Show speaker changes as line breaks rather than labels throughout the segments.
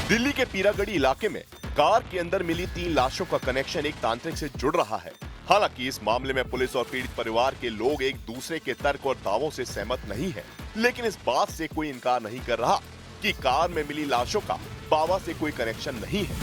दिल्ली के पीरागढ़ी इलाके में कार के अंदर मिली 3 लाशों का कनेक्शन एक तांत्रिक से जुड़ रहा है। हालांकि इस मामले में पुलिस और पीड़ित परिवार के लोग एक दूसरे के तर्क और दावों से सहमत नहीं हैं, लेकिन इस बात से कोई इनकार नहीं कर रहा कि कार में मिली लाशों का बाबा से कोई कनेक्शन नहीं है।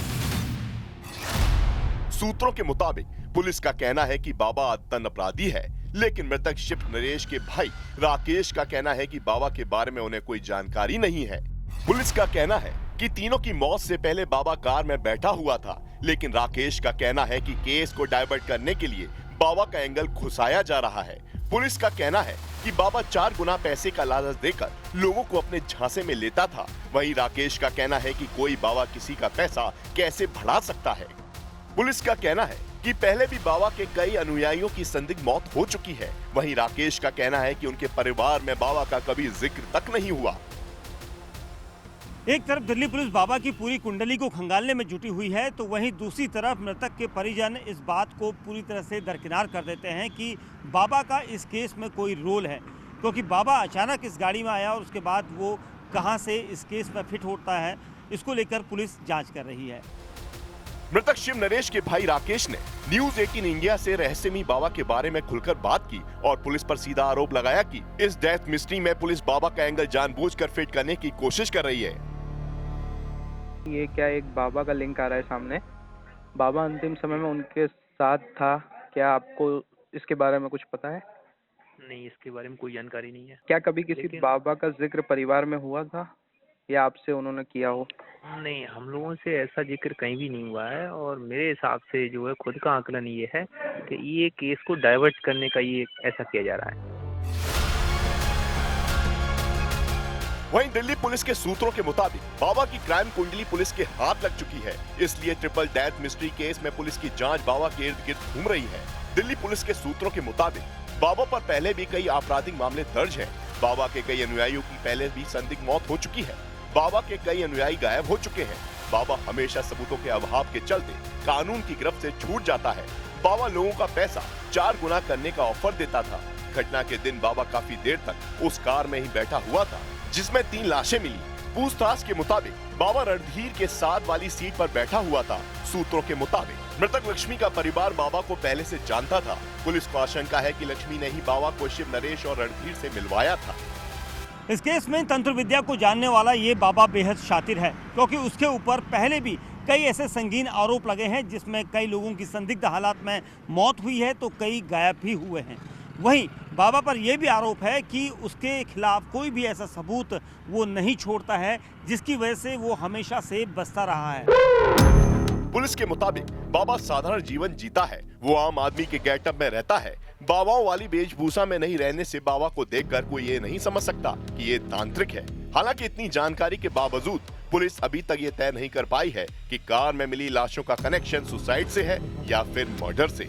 सूत्रों के मुताबिक पुलिस का कहना है कि बाबा आदतन अपराधी है, लेकिन मृतक शिफ्ट नरेश के भाई राकेश का कहना है कि बाबा के बारे में उन्हें कोई जानकारी नहीं है। पुलिस का कहना है कि तीनों की मौत से पहले बाबा कार में बैठा हुआ था, लेकिन राकेश का कहना है कि केस को डाइवर्ट करने के लिए बाबा का एंगल घुसाया जा रहा है। पुलिस का कहना है कि बाबा 4 गुना पैसे का लालच देकर लोगों को अपने झांसे में लेता था। वहीं राकेश का कहना है कि कोई बाबा किसी का पैसा कैसे बढ़ा सकता है। पुलिस का कहना है कि पहले भी बाबा के कई अनुयायियों की संदिग्ध मौत हो चुकी है। वहीं राकेश का कहना है कि उनके परिवार में बाबा का कभी जिक्र तक नहीं हुआ।
एक तरफ दिल्ली पुलिस बाबा की पूरी कुंडली को खंगालने में जुटी हुई है, तो वहीं दूसरी तरफ मृतक के परिजन इस बात को पूरी तरह से दरकिनार कर देते हैं कि बाबा का इस केस में कोई रोल है, क्योंकि बाबा अचानक इस गाड़ी में आया और उसके बाद वो कहां से इस केस में फिट होता है, इसको लेकर पुलिस जांच कर रही है।
मृतक शिव नरेश के भाई राकेश ने न्यूज 18 इंडिया से रहस्यमयी बाबा के बारे में खुलकर बात की और पुलिस पर सीधा आरोप लगाया कि इस डेथ मिस्ट्री में पुलिस बाबा का एंगल जानबूझकर फिट करने की कोशिश कर रही है।
ये क्या एक बाबा का लिंक आ रहा है सामने? बाबा अंतिम समय में उनके साथ था, क्या आपको इसके बारे में कुछ पता है?
नहीं, इसके बारे में कोई जानकारी नहीं है।
क्या कभी किसी बाबा का जिक्र परिवार में हुआ था या आपसे उन्होंने किया हो?
नहीं, हम लोगों से ऐसा जिक्र कहीं भी नहीं हुआ है और मेरे हिसाब से जो है खुद का आकलन ये है कि ये केस को डाइवर्ट करने का ये ऐसा किया जा रहा है।
वहीं दिल्ली पुलिस के सूत्रों के मुताबिक बाबा की क्राइम कुंडली पुलिस के हाथ लग चुकी है, इसलिए ट्रिपल डेथ मिस्ट्री केस में पुलिस की जांच बाबा के इर्द गिर्द घूम रही है। दिल्ली पुलिस के सूत्रों के मुताबिक बाबा पर पहले भी कई आपराधिक मामले दर्ज हैं। बाबा के कई अनुयायियों की पहले भी संदिग्ध मौत हो चुकी है। बाबा के कई अनुयायी गायब हो चुके हैं। बाबा हमेशा सबूतों के अभाव के चलते कानून की गिरफ्त से छूट जाता है। बाबा लोगों का पैसा 4 गुना करने का ऑफर देता था। घटना के दिन बाबा काफी देर तक उस कार में ही बैठा हुआ था, जिसमें 3 लाशें मिली। पूछताछ के मुताबिक बाबा रणधीर के साथ वाली सीट पर बैठा हुआ था। सूत्रों के मुताबिक मृतक लक्ष्मी का परिवार बाबा को पहले से जानता था। पुलिस को आशंका है कि लक्ष्मी ने ही बाबा को शिव नरेश और रणधीर से मिलवाया था।
इस केस में तंत्र विद्या को जानने वाला ये बाबा बेहद शातिर है, क्योंकि उसके ऊपर पहले भी कई ऐसे संगीन आरोप लगे हैं जिसमें कई लोगों की संदिग्ध हालात में मौत हुई है तो कई गायब भी हुए हैं। वहीं बाबा पर यह भी आरोप है कि उसके खिलाफ कोई भी ऐसा सबूत वो नहीं छोड़ता है जिसकी वजह से वो हमेशा से बचता रहा है।
पुलिस के मुताबिक बाबा साधारण जीवन जीता है। वो आम आदमी के गेटअप में रहता है। बाबाओं वाली वेशभूषा में नहीं रहने से बाबा को देखकर कोई ये नहीं समझ सकता कि ये तांत्रिक है। हालांकि इतनी जानकारी के बावजूद पुलिस अभी तक ये तय नहीं कर पाई है कि कार में मिली लाशों का कनेक्शन सुसाइड से है या फिर मर्डर से।